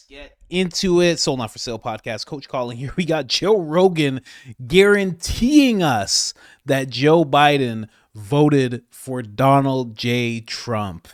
Get into it. Sold Not For Sale podcast. Coach Colin here. We got Joe Rogan guaranteeing us that Joe Biden voted for Donald J. Trump.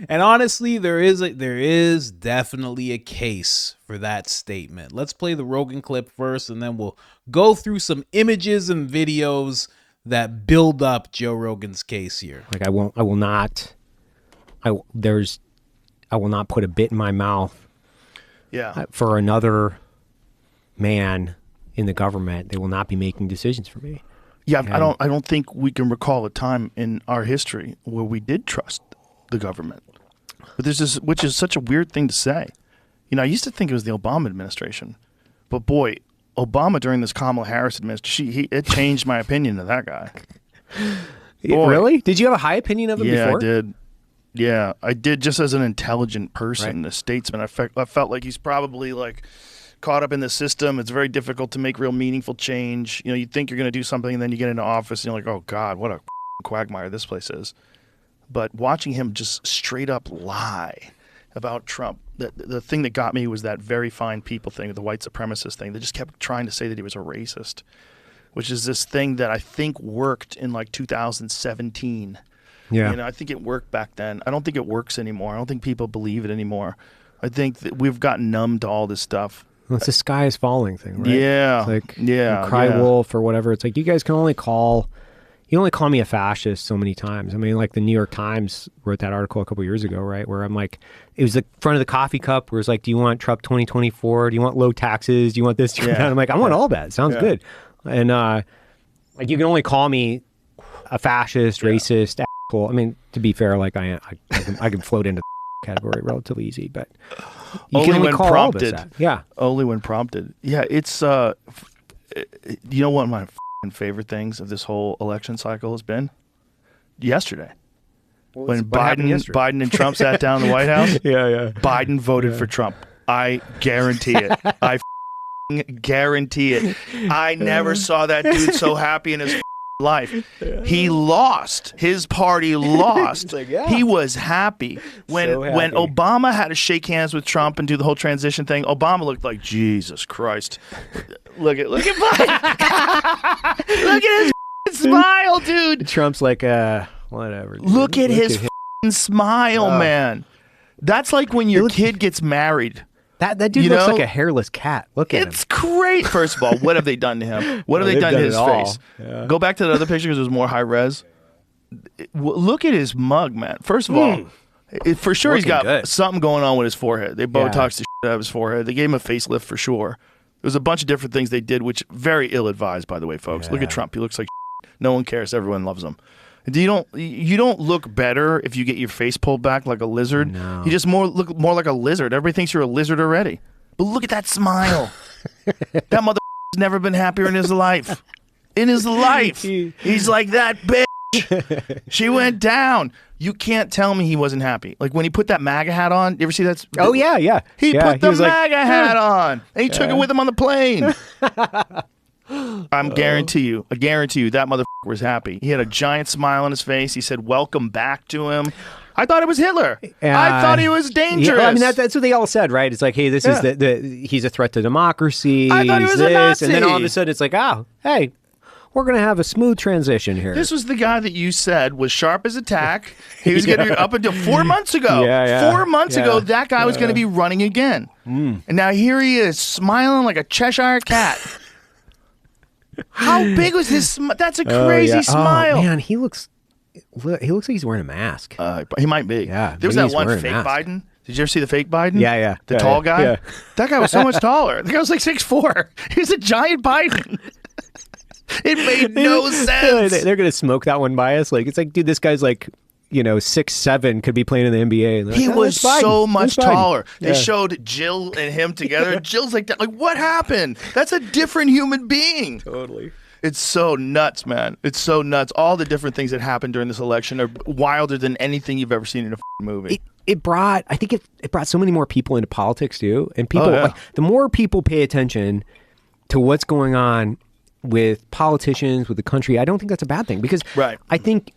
And honestly, there is definitely a case for that statement. Let's play the Rogan clip first, and then we'll go through some images and videos that build up Joe Rogan's case here. Like I will not put a bit in my mouth. Yeah. For another man in the government. They will not be making decisions for me. Yeah, and I don't think we can recall a time in our history where we did trust the government. But there's this, which is such a weird thing to say. You know, I used to think it was the Obama administration, but boy, Obama during this Kamala Harris administration, it changed my opinion of that guy. Boy. Really? Did you have a high opinion of him before? Yeah, I did. Yeah, I did, just as an intelligent person, a statesman. I felt like he's probably like caught up in the system. It's very difficult to make real meaningful change. You know, you think you're going to do something, and then you get into office, and you're like, oh, God, what a quagmire this place is. But watching him just straight up lie about Trump, the thing that got me was that very fine people thing, the white supremacist thing. They just kept trying to say that he was a racist, which is this thing that I think worked in like 2017. Yeah. You know, I think it worked back then. I don't think it works anymore. I don't think people believe it anymore. I think that we've gotten numb to all this stuff. Well, it's the sky is falling thing, right? Yeah. It's like cry wolf or whatever. It's like you guys can only call me a fascist so many times. I mean, like the New York Times wrote that article a couple years ago, right? Where I'm like, it was the front of the coffee cup where it's like, do you want Trump 2024? Do you want low taxes? Do you want this? Do you want that? I'm like, I want all that. It sounds good. And like you can only call me a fascist, racist, asshole. I mean, to be fair, like I can float into the category relatively easy, but you only can only when call prompted. all of us that. Yeah. Only when prompted. Yeah, it's you know what my favorite things of this whole election cycle has been? Yesterday. When Biden and Trump sat down in the White House. Yeah. Biden voted for Trump. I guarantee it. I guarantee it. I never saw that dude so happy in his life. He lost. His party lost. Like, He was happy. When Obama had to shake hands with Trump and do the whole transition thing, Obama looked like Jesus Christ. Look at Biden. Look at his smile, dude. Trump's like, whatever. Dude. Look at his smile, man. That's like when your kid gets married. That dude looks like a hairless cat. Look at him. It's great. First of all, what have they done to him? What have they done to his face? Yeah. Go back to the other picture because it was more high res. Look at his mug, man. First of all, for sure he's got something going on with his forehead. They Botoxed the shit out of his forehead. They gave him a facelift for sure. There was a bunch of different things they did, which very ill-advised, by the way, folks. Look at Trump. He looks like shit. No one cares. Everyone loves him. You don't look better if you get your face pulled back like a lizard. No. You just look more like a lizard. Everybody thinks you're a lizard already. But look at that smile. That mother's never been happier in his life. In his life. He's like, that bitch. She went down. You can't tell me he wasn't happy. Like when he put that MAGA hat on. You ever see that? Oh, yeah. He put the MAGA hat on. And he took it with him on the plane. I guarantee you, that motherfucker was happy. He had a giant smile on his face. He said, welcome back to him. I thought it was Hitler. I thought he was dangerous. Yeah, I mean, that's what they all said, right? It's like, hey, this is he's a threat to democracy. I thought he was a Nazi. And then all of a sudden it's like, oh, hey, we're going to have a smooth transition here. This was the guy that you said was sharp as a tack. He was going to be up until 4 months ago. 4 months ago, that guy was going to be running again. And now here he is, smiling like a Cheshire cat. How big was his smile? That's a crazy smile. Oh, man, he looks like he's wearing a mask. He might be. Yeah, there was that one fake Biden. Did you ever see the fake Biden? Yeah. The tall guy? Yeah. That guy was so much taller. The guy was like 6'4". He was a giant Biden. It made no sense. They're going to smoke that one by us. Like, it's like, dude, this guy's like, 6'7", could be playing in the NBA. Like, he was so much taller. They showed Jill and him together. Jill's like that. Like, what happened? That's a different human being. Totally. It's so nuts, man. It's so nuts. All the different things that happened during this election are wilder than anything you've ever seen in a movie. It brought so many more people into politics too. And people, like, the more people pay attention to what's going on with politicians, with the country, I don't think that's a bad thing because I think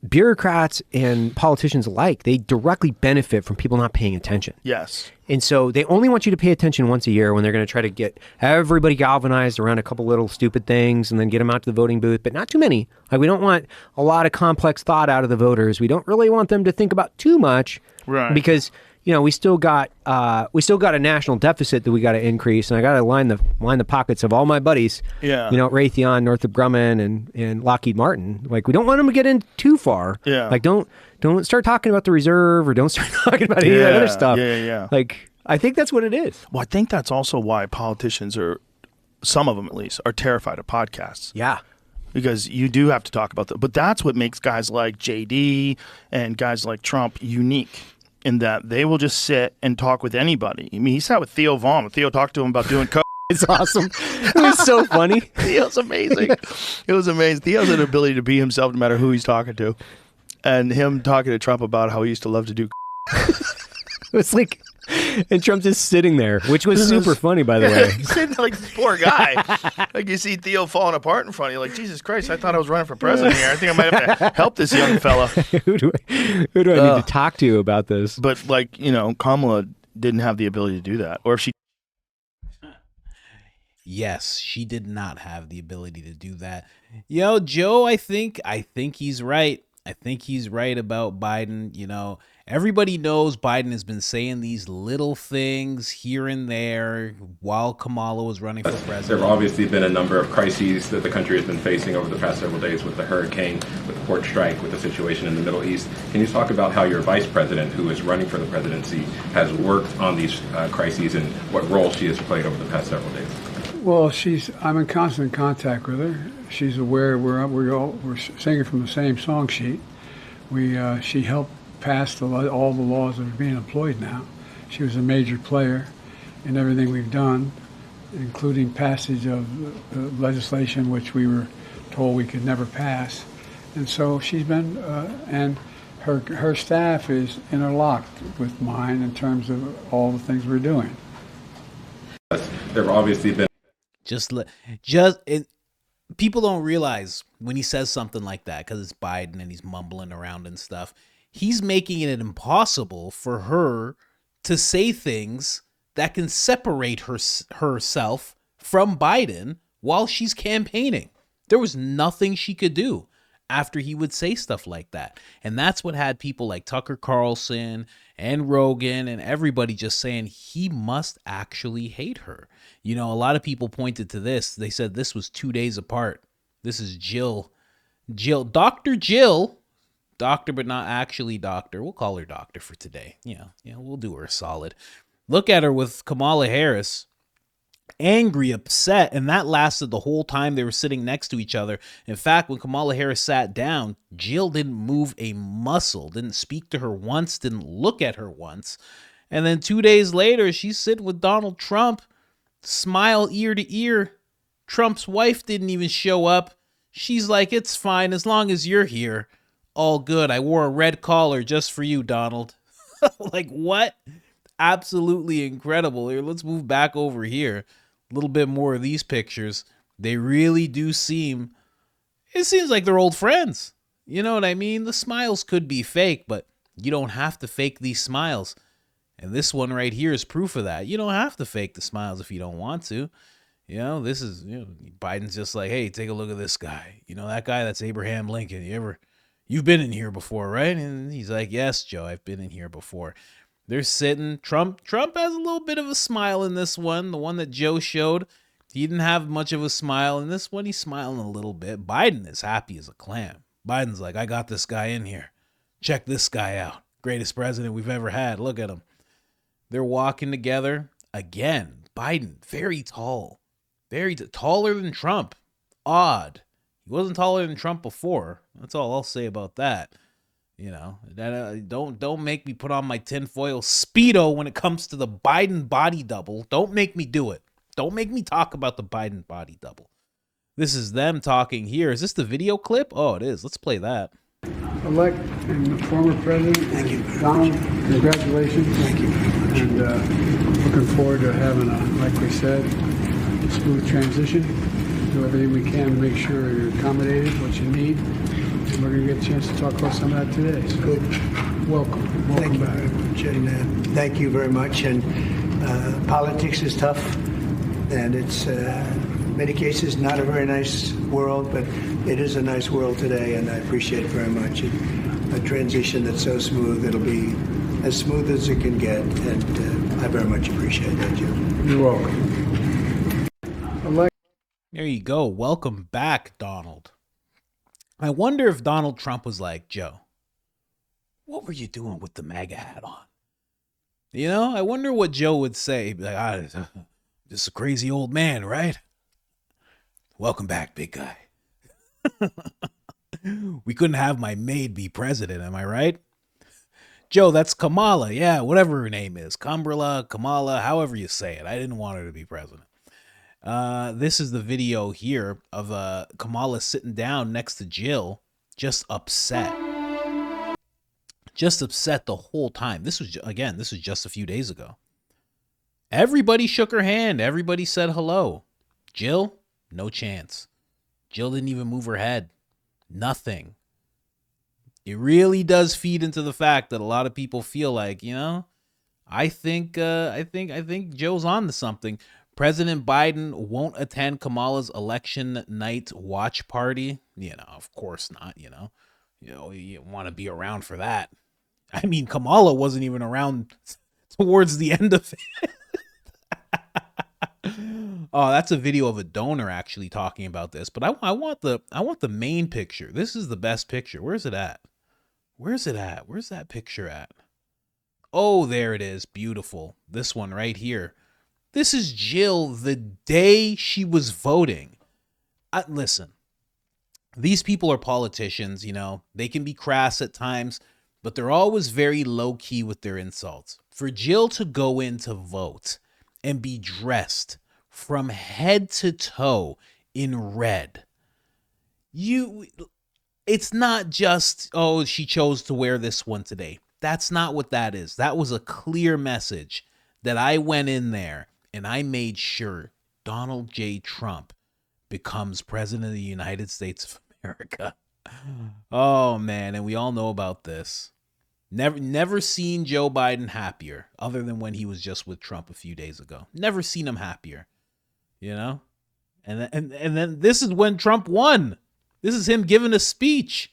bureaucrats and politicians alike, they directly benefit from people not paying attention. Yes. And so they only want you to pay attention once a year when they're going to try to get everybody galvanized around a couple little stupid things and then get them out to the voting booth, but not too many. Like, we don't want a lot of complex thought out of the voters. We don't really want them to think about too much, right? Because we still got a national deficit that we got to increase, and I got to line the pockets of all my buddies. Yeah. Raytheon, Northrop Grumman, and Lockheed Martin. Like, we don't want them to get in too far. Yeah. Like, don't start talking about the reserve, or don't start talking about any of that other stuff. Yeah. Like, I think that's what it is. Well, I think that's also why politicians some of them at least, are terrified of podcasts. Yeah. Because you do have to talk about that. But that's what makes guys like JD and guys like Trump unique, in that they will just sit and talk with anybody. I mean, he sat with Theo Vaughn. When Theo talked to him about doing coke. It's awesome. It was so funny. Theo's amazing. It was amazing. Theo has an ability to be himself no matter who he's talking to. And him talking to Trump about how he used to love to do It was like, and Trump just sitting there, which was super funny, by the way. He's sitting there like this poor guy. Like, you see Theo falling apart in front of you. Like, Jesus Christ, I thought I was running for president here. I think I might have to help this young fella. Who do I need to talk to about this? But, Kamala didn't have the ability to do that. Or if she... Yes, she did not have the ability to do that. Joe, I think he's right. I think he's right about Biden. Everybody knows Biden has been saying these little things here and there while Kamala was running for president. There have obviously been a number of crises that the country has been facing over the past several days, with the hurricane, with the port strike, with the situation in the Middle East. Can you talk about how your vice president, who is running for the presidency, has worked on these crises, and what role she has played over the past several days? Well, I'm in constant contact with her. She's aware we're singing from the same song sheet. She helped pass all the laws that are being employed now. She was a major player in everything we've done, including passage of legislation which we were told we could never pass. And so she's been, and her staff is interlocked with mine in terms of all the things we're doing. There have obviously been people don't realize when he says something like that, because it's Biden and he's mumbling around and stuff, he's making it impossible for her to say things that can separate herself from Biden while she's campaigning. There was nothing she could do after he would say stuff like that. And that's what had people like Tucker Carlson and Rogan and everybody just saying he must actually hate her. A lot of people pointed to this. They said this was 2 days apart. This is Jill, Dr. Jill, doctor, but not actually doctor. We'll call her doctor for today. We'll do her a solid. Look at her with Kamala Harris, angry, upset, and that lasted the whole time they were sitting next to each other. In fact, when Kamala Harris sat down, Jill didn't move a muscle, didn't speak to her once, didn't look at her once. And then 2 days later, she's sitting with Donald Trump, smile ear to ear. Trump's wife didn't even show up. She's like, it's fine as long as you're here. All good. I wore a red collar just for you, Donald. Like, what? Absolutely incredible. Here, let's move back over here. A little bit more of these pictures. They really do seems like they're old friends. You know what I mean? The smiles could be fake, but you don't have to fake these smiles. And this one right here is proof of that. You don't have to fake the smiles if you don't want to. This is, Biden's just like, hey, take a look at this guy. That guy, that's Abraham Lincoln. You've been in here before, right? And he's like, yes, Joe, I've been in here before. They're sitting. Trump has a little bit of a smile in this one. The one that Joe showed, he didn't have much of a smile. In this one, he's smiling a little bit. Biden is happy as a clam. Biden's like, I got this guy in here. Check this guy out. Greatest president we've ever had. Look at him. They're walking together. Again, Biden, very tall. Very taller than Trump. Odd. He wasn't taller than Trump before. That's all I'll say about that. Don't make me put on my tinfoil Speedo when it comes to the Biden body double. Don't make me do it. Don't make me talk about the Biden body double. This is them talking here. Is this the video clip? Oh, it is. Let's play that. Elect and former president. Thank you. Donald, congratulations. Thank you. And looking forward to having like we said, smooth transition. Do everything we can to make sure you're accommodated, what you need. And we're going to get a chance to talk about some of that today. So Good. welcome Thank you back. very much. And thank you very much. And politics is tough, and it's in many cases not a very nice world, but it is a nice world today, and I appreciate it very much. A transition that's so smooth, it'll be as smooth as it can get, and I very much appreciate that, Jim. You're welcome. There you go. Welcome back, Donald. I wonder if Donald Trump was like, Joe, what were you doing with the MAGA hat on? You know, I wonder what Joe would say. He'd be like, this is a crazy old man, right? Welcome back, big guy. We couldn't have my maid be president, am I right? Joe, that's Kamala. Yeah, whatever her name is. Kamala, however you say it. I didn't want her to be president. This is the video here of Kamala sitting down next to Jill, just upset. Just upset the whole time. This was just a few days ago. Everybody shook her hand. Everybody said hello. Jill, no chance. Jill didn't even move her head. Nothing. It really does feed into the fact that a lot of people feel like, you know, I think Joe's on to something. President Biden won't attend Kamala's election night watch party. You know, of course not, you want to be around for that. I mean, Kamala wasn't even around towards the end of it. Oh, that's a video of a donor actually talking about this. But I want the main picture. This is the best picture. Where's it at? Where's that picture at? Oh, there it is. Beautiful. This one right here. This is Jill the day she was voting. Listen, these people are politicians, you know. They can be crass at times, but they're always very low-key with their insults. For Jill to go in to vote and be dressed from head to toe in red, it's not just, oh, she chose to wear this one today. That's not what that is. That was a clear message that I went in there and I made sure Donald J. Trump becomes president of the United States of America. Oh, man. And we all know about this. Never seen Joe Biden happier other than when he was just with Trump a few days ago. Never seen him happier, you know? And then this is when Trump won. This is him giving a speech.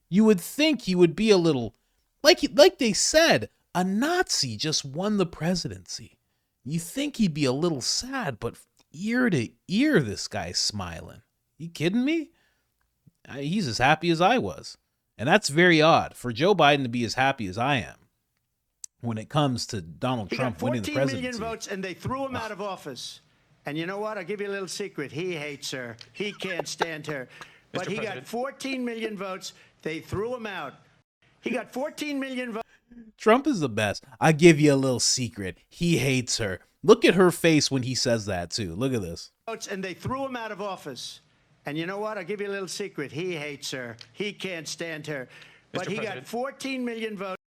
You would think he would be a little, like they said, a Nazi just won the presidency. You think he'd be a little sad, but ear to ear, this guy's smiling. You kidding me? He's as happy as I was. And that's very odd for Joe Biden to be as happy as I am when it comes to Donald Trump winning the presidency. 14 million votes, and they threw him out of office. And you know what? I'll give you a little secret. He hates her. He can't stand her. But he got 14 million votes. They threw him out. He got 14 million votes. Trump is the best. I give you a little secret. He hates her. Look at her face when he says that, too. Look at this. And they threw him out of office. And you know what? I'll give you a little secret. He hates her. He can't stand her. But he got 14 million votes.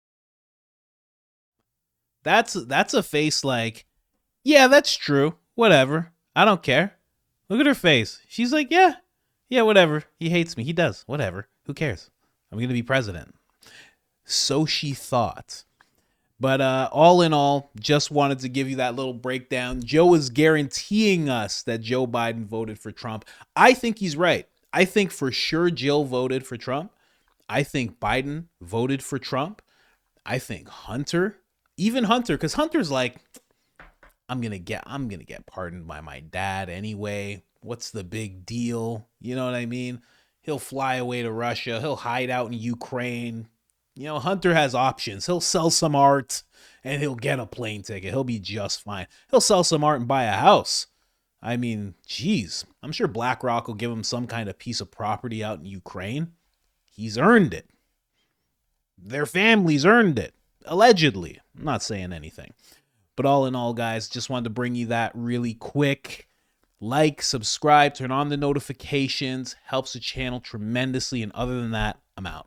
That's a face like, yeah, that's true. Whatever. I don't care. Look at her face. She's like, yeah, whatever. He hates me. He does. Whatever. Who cares? I'm going to be president. So she thought. But all in all, just wanted to give you that little breakdown. Joe is guaranteeing us that Joe Biden voted for Trump. I think he's right. I think for sure Jill voted for Trump. I think Biden voted for Trump. I think Hunter, because Hunter's like, I'm gonna get pardoned by my dad anyway. What's the big deal? You know what I mean? He'll fly away to Russia. He'll hide out in Ukraine. You know, Hunter has options. He'll sell some art and he'll get a plane ticket. He'll be just fine. He'll sell some art and buy a house. I mean, geez, I'm sure BlackRock will give him some kind of piece of property out in Ukraine. He's earned it. Their family's earned it. Allegedly. I'm not saying anything. But all in all, guys, just wanted to bring you that really quick. Like, subscribe, turn on the notifications. Helps the channel tremendously. And other than that, I'm out.